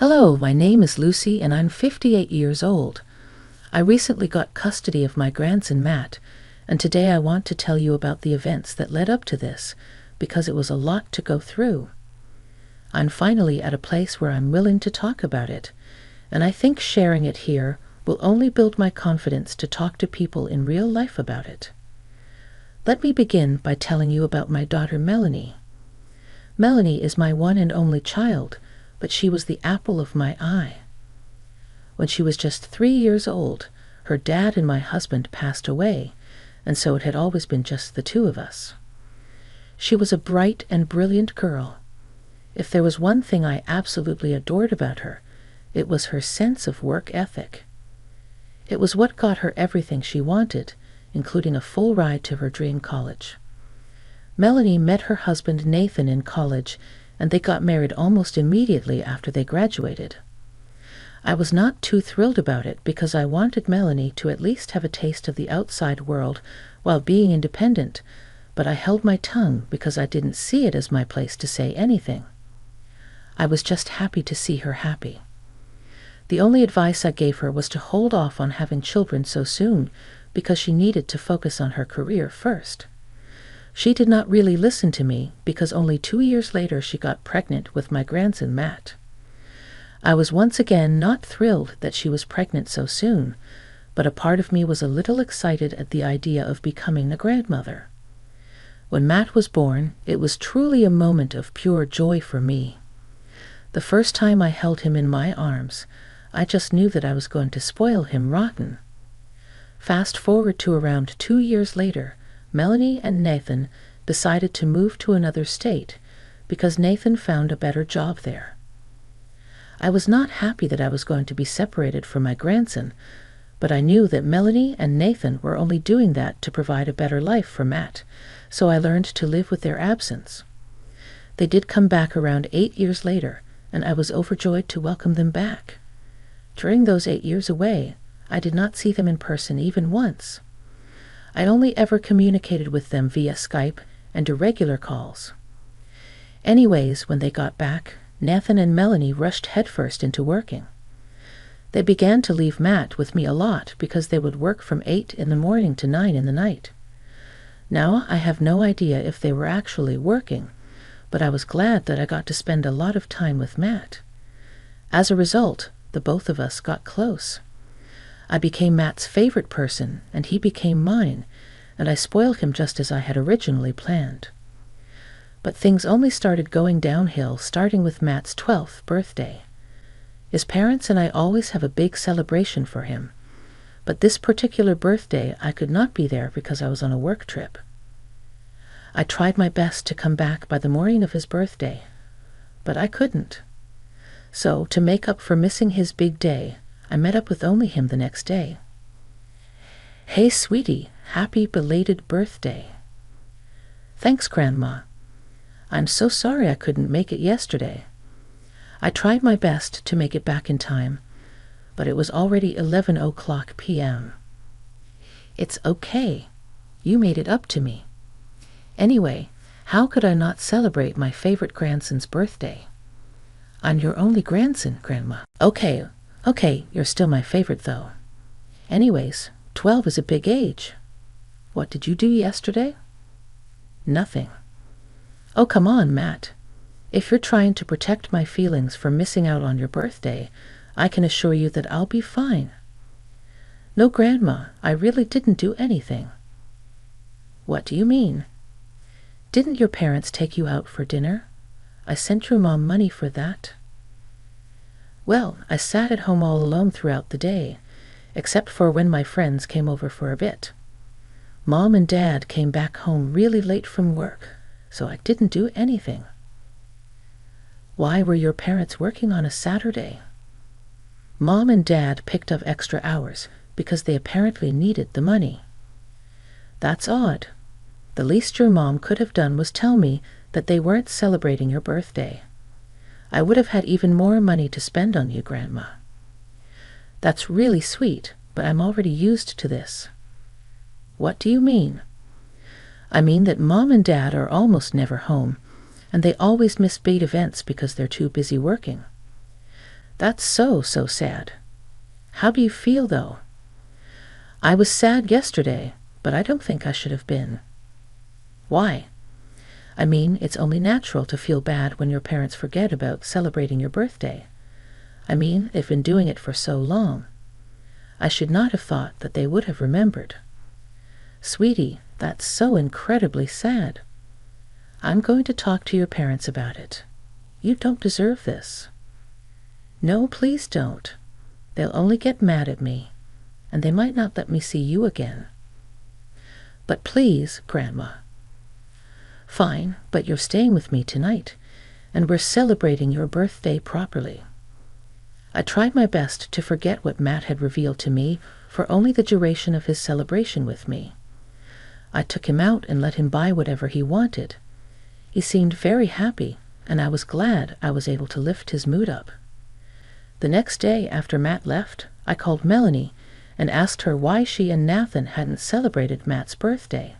Hello, my name is Lucy and I'm 58 years old. I recently got custody of my grandson Matt, and today I want to tell you about the events that led up to this, because it was a lot to go through. I'm finally at a place where I'm willing to talk about it, and I think sharing it here will only build my confidence to talk to people in real life about it. Let me begin by telling you about my daughter Melanie. Melanie is my one and only child, but she was the apple of my eye. When she was just 3 years old, her dad and my husband passed away, and so it had always been just the two of us. She was a bright and brilliant girl. If there was one thing I absolutely adored about her, it was her sense of work ethic. It was what got her everything she wanted, including a full ride to her dream college. Melanie met her husband Nathan in college, and they got married almost immediately after they graduated. I was not too thrilled about it because I wanted Melanie to at least have a taste of the outside world while being independent, but I held my tongue because I didn't see it as my place to say anything. I was just happy to see her happy. The only advice I gave her was to hold off on having children so soon because she needed to focus on her career first. She did not really listen to me because only 2 years later she got pregnant with my grandson Matt. I was once again not thrilled that she was pregnant so soon, but a part of me was a little excited at the idea of becoming a grandmother. When Matt was born, it was truly a moment of pure joy for me. The first time I held him in my arms, I just knew that I was going to spoil him rotten. Fast forward to around 2 years later, Melanie and Nathan decided to move to another state because Nathan found a better job there. I was not happy that I was going to be separated from my grandson, but I knew that Melanie and Nathan were only doing that to provide a better life for Matt, so I learned to live with their absence. They did come back around 8 years later, and I was overjoyed to welcome them back. During those 8 years away, I did not see them in person even once. I only ever communicated with them via Skype and irregular calls. Anyways, when they got back, Nathan and Melanie rushed headfirst into working. They began to leave Matt with me a lot because they would work from 8 in the morning to 9 in the night. Now I have no idea if they were actually working, but I was glad that I got to spend a lot of time with Matt. As a result, the both of us got close. I became Matt's favorite person, and he became mine, and I spoiled him just as I had originally planned. But things only started going downhill starting with Matt's 12th birthday. His parents and I always have a big celebration for him, but this particular birthday I could not be there because I was on a work trip. I tried my best to come back by the morning of his birthday, but I couldn't. So, to make up for missing his big day, I met up with only him the next day. "Hey, sweetie, happy belated birthday." "Thanks, Grandma. I'm so sorry I couldn't make it yesterday. I tried my best to make it back in time, but it was already 11 p.m. "It's okay. You made it up to me. Anyway, how could I not celebrate my favorite grandson's birthday?" "I'm your only grandson, Grandma." Okay, you're still my favorite, though. Anyways, 12 is a big age. What did you do yesterday?" "Nothing." "Oh, come on, Matt. If you're trying to protect my feelings from missing out on your birthday, I can assure you that I'll be fine." "No, Grandma, I really didn't do anything." "What do you mean?" "Didn't your parents take you out for dinner? I sent your mom money for that." "Well, I sat at home all alone throughout the day, except for when my friends came over for a bit. Mom and Dad came back home really late from work, so I didn't do anything." "Why were your parents working on a Saturday?" "Mom and Dad picked up extra hours because they apparently needed the money." "That's odd. The least your mom could have done was tell me that they weren't celebrating your birthday. I would have had even more money to spend on you, Grandma." "That's really sweet, but I'm already used to this." "What do you mean?" "I mean that Mom and Dad are almost never home, and they always miss big events because they're too busy working. That's so sad. How do you feel, though? I was sad yesterday, but I don't think I should have been. Why? I mean, it's only natural to feel bad when your parents forget about celebrating your birthday. I mean, they've been doing it for so long. I should not have thought that they would have remembered. Sweetie, that's so incredibly sad. I'm going to talk to your parents about it. You don't deserve this. No, please don't. They'll only get mad at me, and they might not let me see you again. But please, Grandma. Fine, but you're staying with me tonight, and we're celebrating your birthday properly. I tried my best to forget what Matt had revealed to me for only the duration of his celebration with me. I took him out and let him buy whatever he wanted. He seemed very happy, and I was glad I was able to lift his mood up. The next day after Matt left, I called Melanie and asked her why she and Nathan hadn't celebrated Matt's birthday.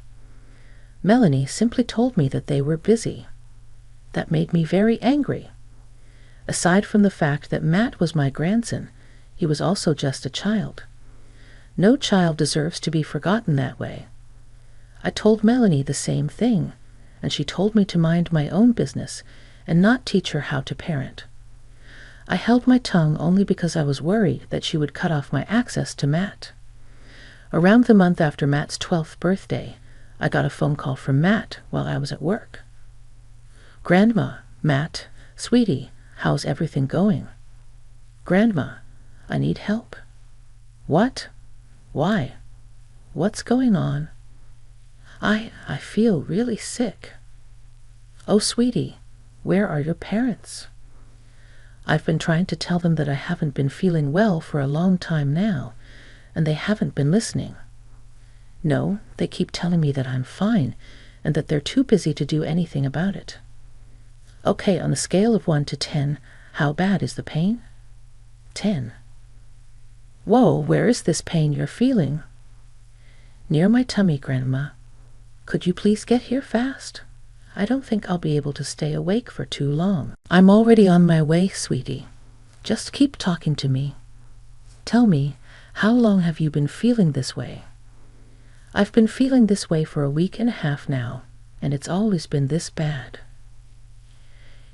Melanie simply told me that they were busy. That made me very angry. Aside from the fact that Matt was my grandson, he was also just a child. No child deserves to be forgotten that way. I told Melanie the same thing, and she told me to mind my own business and not teach her how to parent. I held my tongue only because I was worried that she would cut off my access to Matt. Around the month after Matt's 12th birthday, I got a phone call from Matt while I was at work. Grandma, Matt, sweetie, how's everything going? Grandma, I need help. What? Why? What's going on? I feel really sick. Oh, sweetie, where are your parents? I've been trying to tell them that I haven't been feeling well for a long time now, and they haven't been listening. No, they keep telling me that I'm fine, and that they're too busy to do anything about it. Okay, on a scale of 1 to 10, how bad is the pain? 10. Whoa, where is this pain you're feeling? Near my tummy, Grandma. Could you please get here fast? I don't think I'll be able to stay awake for too long. I'm already on my way, sweetie. Just keep talking to me. Tell me, how long have you been feeling this way? I've been feeling this way for a week and a half now, and it's always been this bad.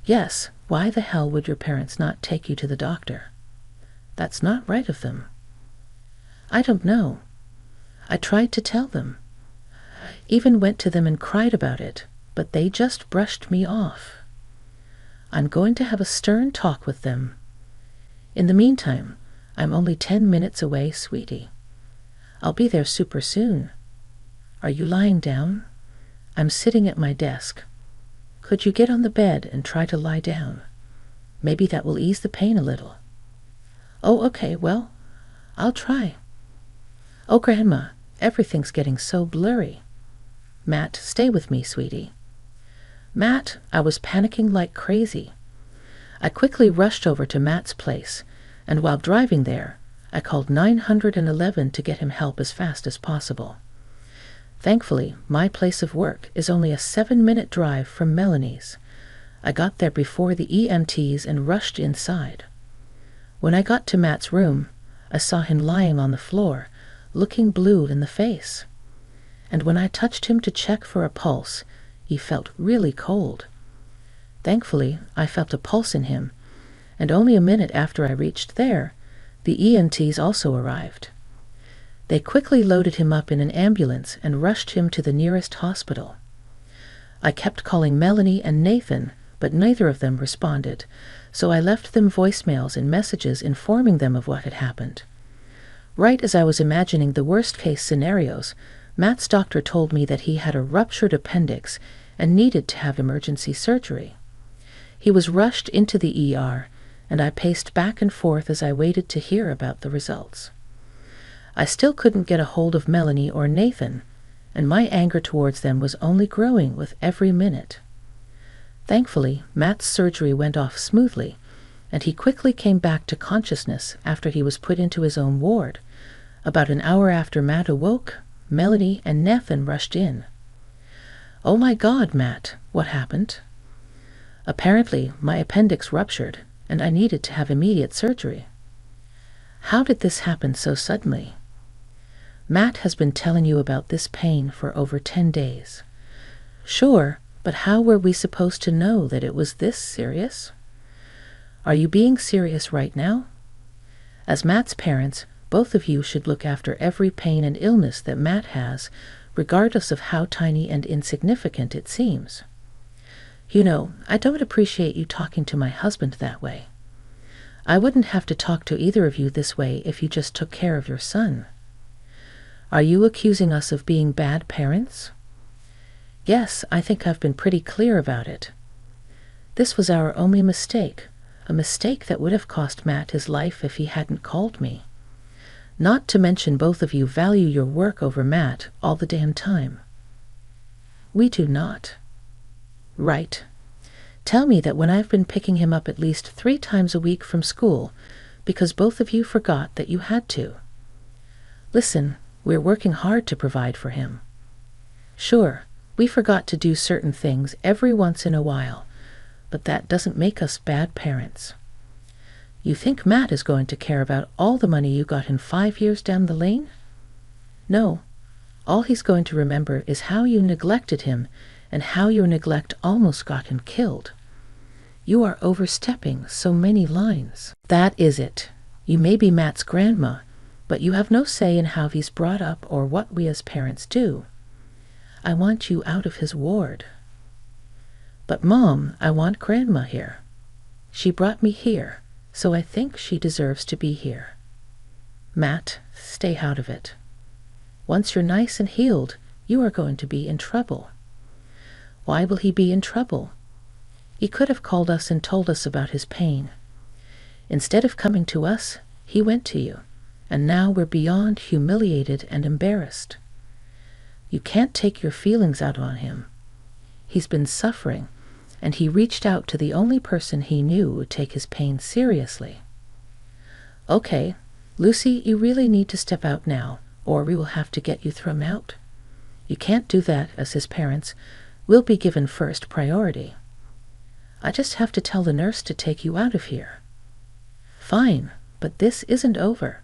Yes, why the hell would your parents not take you to the doctor? That's not right of them. I don't know. I tried to tell them. Even went to them and cried about it, but they just brushed me off. I'm going to have a stern talk with them. In the meantime, I'm only 10 minutes away, sweetie. I'll be there super soon. Are you lying down? I'm sitting at my desk. Could you get on the bed and try to lie down? Maybe that will ease the pain a little. Oh, okay, well, I'll try. Oh, Grandma, everything's getting so blurry. Matt, stay with me, sweetie. Matt, I was panicking like crazy. I quickly rushed over to Matt's place, and while driving there, I called 911 to get him help as fast as possible. Thankfully, my place of work is only a 7-minute drive from Melanie's. I got there before the EMTs and rushed inside. When I got to Matt's room, I saw him lying on the floor, looking blue in the face. And when I touched him to check for a pulse, he felt really cold. Thankfully, I felt a pulse in him, and only a minute after I reached there, the EMTs also arrived. They quickly loaded him up in an ambulance and rushed him to the nearest hospital. I kept calling Melanie and Nathan, but neither of them responded, so I left them voicemails and messages informing them of what had happened. Right as I was imagining the worst-case scenarios, Matt's doctor told me that he had a ruptured appendix and needed to have emergency surgery. He was rushed into the ER, and I paced back and forth as I waited to hear about the results. I still couldn't get a hold of Melanie or Nathan, and my anger towards them was only growing with every minute. Thankfully, Matt's surgery went off smoothly, and he quickly came back to consciousness after he was put into his own ward. About an hour after Matt awoke, Melanie and Nathan rushed in. "Oh my God, Matt, what happened?" "Apparently, my appendix ruptured, and I needed to have immediate surgery. How did this happen so suddenly? Matt has been telling you about this pain for over 10 days. Sure, but how were we supposed to know that it was this serious? Are you being serious right now? As Matt's parents, both of you should look after every pain and illness that Matt has, regardless of how tiny and insignificant it seems. You know, I don't appreciate you talking to my husband that way. I wouldn't have to talk to either of you this way if you just took care of your son. Are you accusing us of being bad parents? Yes, I think I've been pretty clear about it. This was our only mistake, a mistake that would have cost Matt his life if he hadn't called me. Not to mention both of you value your work over Matt all the damn time. We do not. Right. Tell me that when I've been picking him up at least 3 times a week from school, because both of you forgot that you had to. Listen, we're working hard to provide for him. Sure, we forgot to do certain things every once in a while, but that doesn't make us bad parents. You think Matt is going to care about all the money you got in 5 years down the lane? No. All he's going to remember is how you neglected him and how your neglect almost got him killed. You are overstepping so many lines. That is it. You may be Matt's grandma, but you have no say in how he's brought up or what we as parents do. I want you out of his ward. But Mom, I want Grandma here. She brought me here, so I think she deserves to be here. Matt, stay out of it. Once you're nice and healed, you are going to be in trouble. Why will he be in trouble? He could have called us and told us about his pain. Instead of coming to us, he went to you, and now we're beyond humiliated and embarrassed. You can't take your feelings out on him. He's been suffering, and he reached out to the only person he knew would take his pain seriously. Okay, Lucy, you really need to step out now, or we will have to get you thrown out. You can't do that as his parents. We'll be given first priority. I just have to tell the nurse to take you out of here. Fine, but this isn't over.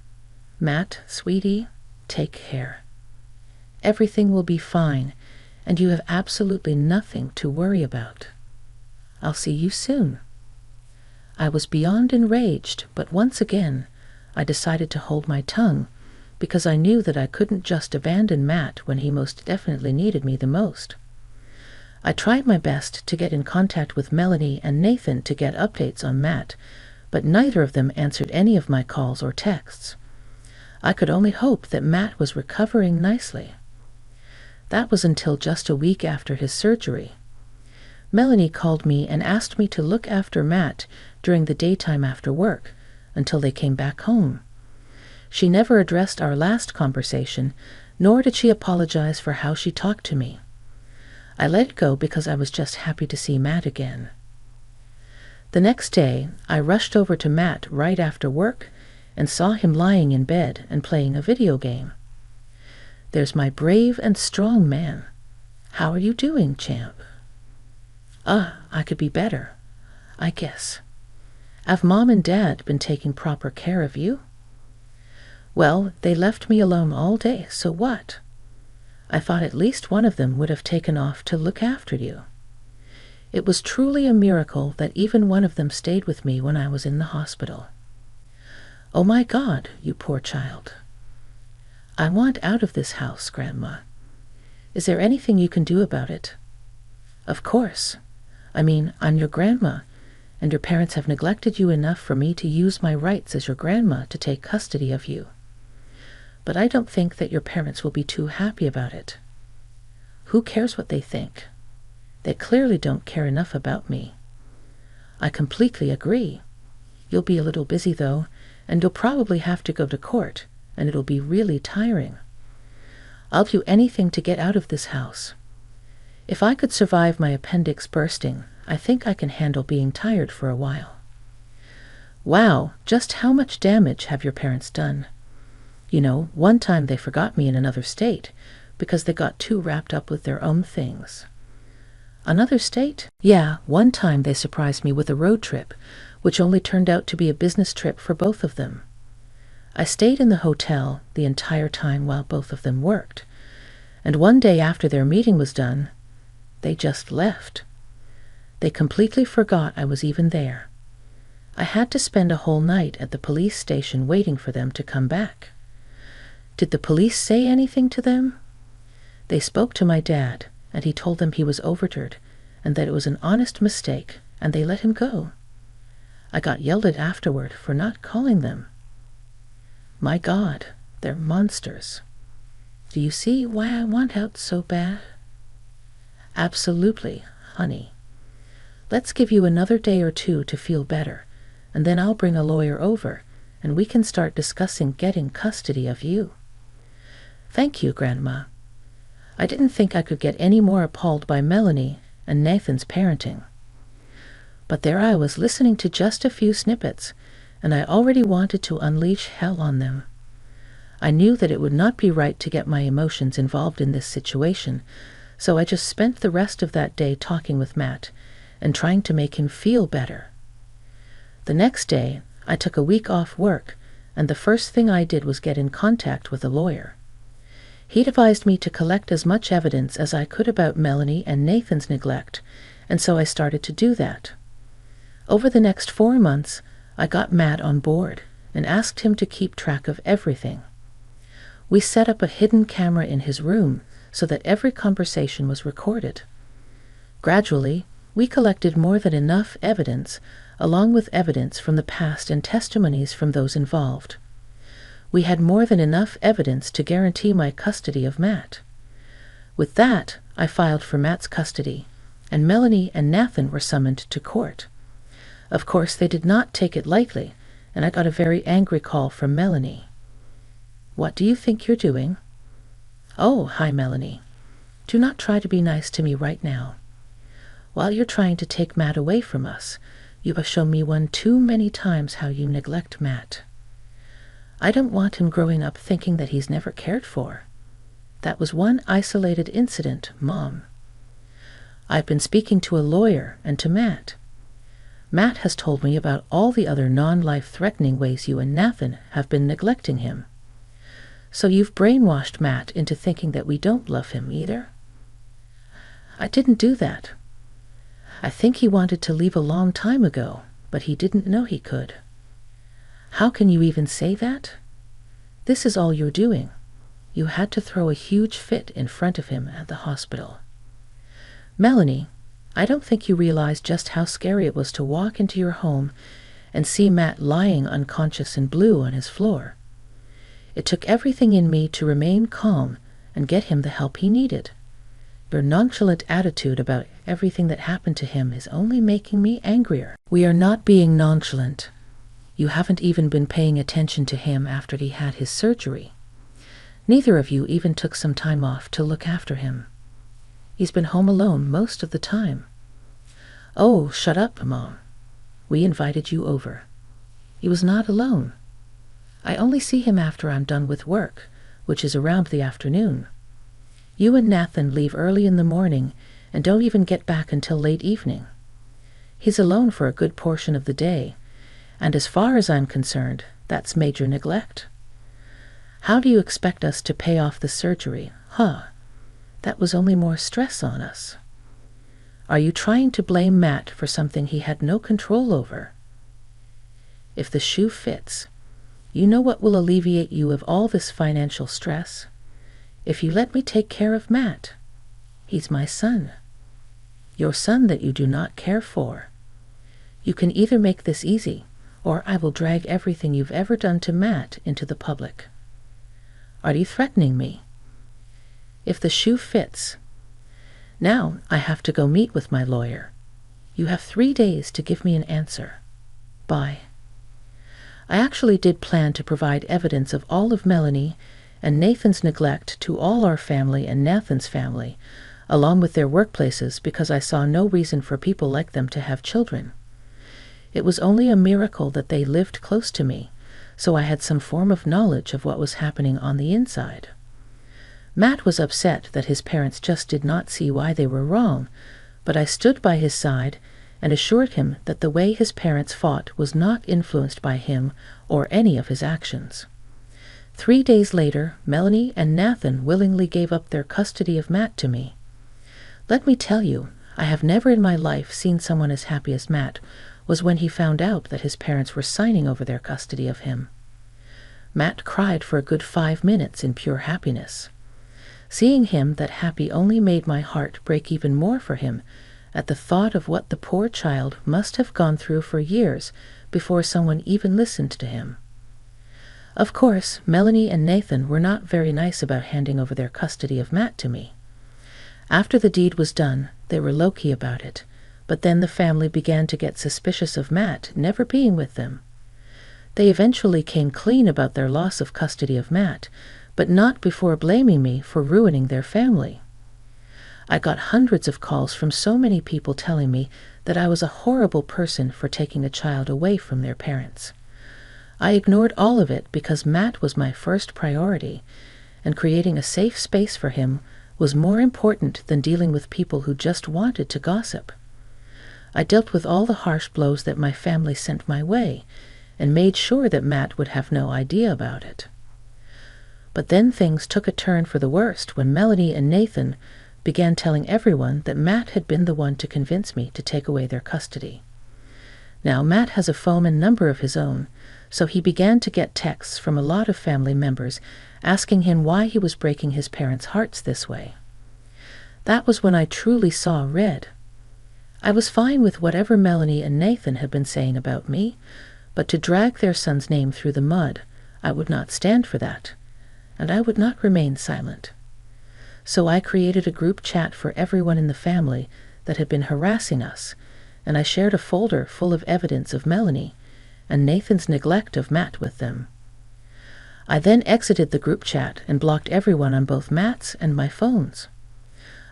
Matt, sweetie, take care. Everything will be fine, and you have absolutely nothing to worry about. I'll see you soon. I was beyond enraged, but once again, I decided to hold my tongue, because I knew that I couldn't just abandon Matt when he most definitely needed me the most. I tried my best to get in contact with Melanie and Nathan to get updates on Matt, but neither of them answered any of my calls or texts. I could only hope that Matt was recovering nicely. That was until just a week after his surgery. Melanie called me and asked me to look after Matt during the daytime after work, until they came back home. She never addressed our last conversation, nor did she apologize for how she talked to me. I let it go because I was just happy to see Matt again. The next day, I rushed over to Matt right after work and saw him lying in bed and playing a video game. There's my brave and strong man. How are you doing, champ? I could be better, I guess. Have Mom and Dad been taking proper care of you? Well, they left me alone all day, so what? I thought at least one of them would have taken off to look after you. It was truly a miracle that even one of them stayed with me when I was in the hospital. Oh my God, you poor child. I want out of this house, Grandma. Is there anything you can do about it? Of course. I mean, I'm your grandma, and your parents have neglected you enough for me to use my rights as your grandma to take custody of you. But I don't think that your parents will be too happy about it. Who cares what they think? They clearly don't care enough about me. I completely agree. You'll be a little busy, though, and you'll probably have to go to court, and it'll be really tiring. I'll do anything to get out of this house. If I could survive my appendix bursting, I think I can handle being tired for a while. Wow, just how much damage have your parents done? You know, one time they forgot me in another state because they got too wrapped up with their own things. Another state? Yeah, one time they surprised me with a road trip which only turned out to be a business trip for both of them. I stayed in the hotel the entire time while both of them worked, and one day after their meeting was done, they just left. They completely forgot I was even there. I had to spend a whole night at the police station waiting for them to come back. Did the police say anything to them? They spoke to my dad, and he told them he was overjoyed and that it was an honest mistake, and they let him go. I got yelled at afterward for not calling them. My God, they're monsters. Do you see why I want out so bad? Absolutely, honey. Let's give you another day or two to feel better, and then I'll bring a lawyer over, and we can start discussing getting custody of you. Thank you, Grandma. I didn't think I could get any more appalled by Melanie and Nathan's parenting. But there I was listening to just a few snippets, and I already wanted to unleash hell on them. I knew that it would not be right to get my emotions involved in this situation, so I just spent the rest of that day talking with Matt and trying to make him feel better. The next day, I took a week off work, and the first thing I did was get in contact with a lawyer. He'd advised me to collect as much evidence as I could about Melanie and Nathan's neglect, and so I started to do that. Over the next 4 months, I got Matt on board and asked him to keep track of everything. We set up a hidden camera in his room so that every conversation was recorded. Gradually, we collected more than enough evidence, along with evidence from the past and testimonies from those involved. We had more than enough evidence to guarantee my custody of Matt. With that, I filed for Matt's custody, and Melanie and Nathan were summoned to court. Of course, they did not take it lightly, and I got a very angry call from Melanie. "What do you think you're doing?" "Oh, hi, Melanie. Do not try to be nice to me right now. While you're trying to take Matt away from us, you have shown me one too many times how you neglect Matt. I don't want him growing up thinking that he's never cared for. That was one isolated incident, Mom. I've been speaking to a lawyer and to Matt. Matt has told me about all the other non-life-threatening ways you and Nathan have been neglecting him. So you've brainwashed Matt into thinking that we don't love him either?" "I didn't do that. I think he wanted to leave a long time ago, but he didn't know he could." "How can you even say that? This is all you're doing. You had to throw a huge fit in front of him at the hospital." "Melanie, I don't think you realize just how scary it was to walk into your home and see Matt lying unconscious and blue on his floor. It took everything in me to remain calm and get him the help he needed. Your nonchalant attitude about everything that happened to him is only making me angrier." "We are not being nonchalant. You haven't even been paying attention to him after he had his surgery. Neither of you even took some time off to look after him. He's been home alone most of the time." "Oh, shut up, Mom. We invited you over. He was not alone. I only see him after I'm done with work, which is around the afternoon. You and Nathan leave early in the morning and don't even get back until late evening. He's alone for a good portion of the day, and as far as I'm concerned, that's major neglect. How do you expect us to pay off the surgery, huh? That was only more stress on us. Are you trying to blame Matt for something he had no control over? If the shoe fits, you know what will alleviate you of all this financial stress? If you let me take care of Matt. He's my son. Your son that you do not care for. You can either make this easy, or I will drag everything you've ever done to Matt into the public. Are you threatening me? If the shoe fits. Now I have to go meet with my lawyer. You have 3 days to give me an answer. Bye." I actually did plan to provide evidence of all of Melanie and Nathan's neglect to all our family and Nathan's family, along with their workplaces, because I saw no reason for people like them to have children. It was only a miracle that they lived close to me, so I had some form of knowledge of what was happening on the inside. Matt was upset that his parents just did not see why they were wrong, but I stood by his side and assured him that the way his parents fought was not influenced by him or any of his actions. 3 days later, Melanie and Nathan willingly gave up their custody of Matt to me. Let me tell you, I have never in my life seen someone as happy as Matt was when he found out that his parents were signing over their custody of him. Matt cried for a good 5 minutes in pure happiness. Seeing him that happy only made my heart break even more for him at the thought of what the poor child must have gone through for years before someone even listened to him. Of course, Melanie and Nathan were not very nice about handing over their custody of Matt to me. After the deed was done, they were low-key about it, but then the family began to get suspicious of Matt never being with them. They eventually came clean about their loss of custody of Matt, but not before blaming me for ruining their family. I got hundreds of calls from so many people telling me that I was a horrible person for taking a child away from their parents. I ignored all of it because Matt was my first priority, and creating a safe space for him was more important than dealing with people who just wanted to gossip. I dealt with all the harsh blows that my family sent my way, and made sure that Matt would have no idea about it. But then things took a turn for the worst when Melanie and Nathan began telling everyone that Matt had been the one to convince me to take away their custody. Now, Matt has a phone and number of his own, so he began to get texts from a lot of family members asking him why he was breaking his parents' hearts this way. That was when I truly saw red. I was fine with whatever Melanie and Nathan had been saying about me, but to drag their son's name through the mud, I would not stand for that, and I would not remain silent. So I created a group chat for everyone in the family that had been harassing us, and I shared a folder full of evidence of Melanie and Nathan's neglect of Matt with them. I then exited the group chat and blocked everyone on both Matt's and my phones.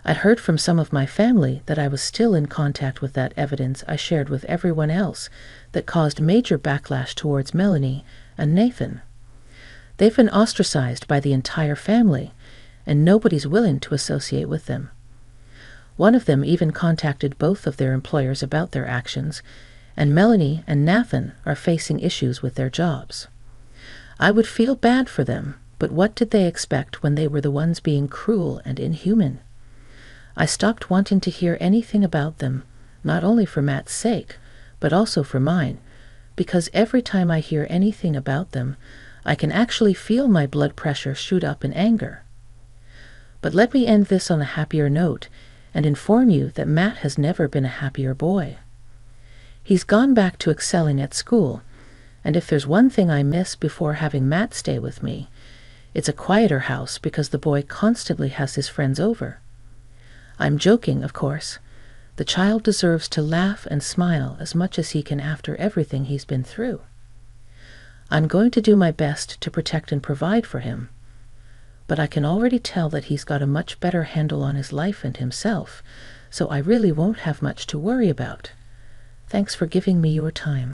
I heard from some of my family that I was still in contact with that evidence I shared with everyone else that caused major backlash towards Melanie and Nathan. They've been ostracized by the entire family, and nobody's willing to associate with them. One of them even contacted both of their employers about their actions, and Melanie and Nathan are facing issues with their jobs. I would feel bad for them, but what did they expect when they were the ones being cruel and inhuman? I stopped wanting to hear anything about them, not only for Matt's sake, but also for mine, because every time I hear anything about them, I can actually feel my blood pressure shoot up in anger. But let me end this on a happier note and inform you that Matt has never been a happier boy. He's gone back to excelling at school, and if there's one thing I miss before having Matt stay with me, it's a quieter house because the boy constantly has his friends over. I'm joking, of course. The child deserves to laugh and smile as much as he can after everything he's been through. I'm going to do my best to protect and provide for him, but I can already tell that he's got a much better handle on his life and himself, so I really won't have much to worry about. Thanks for giving me your time.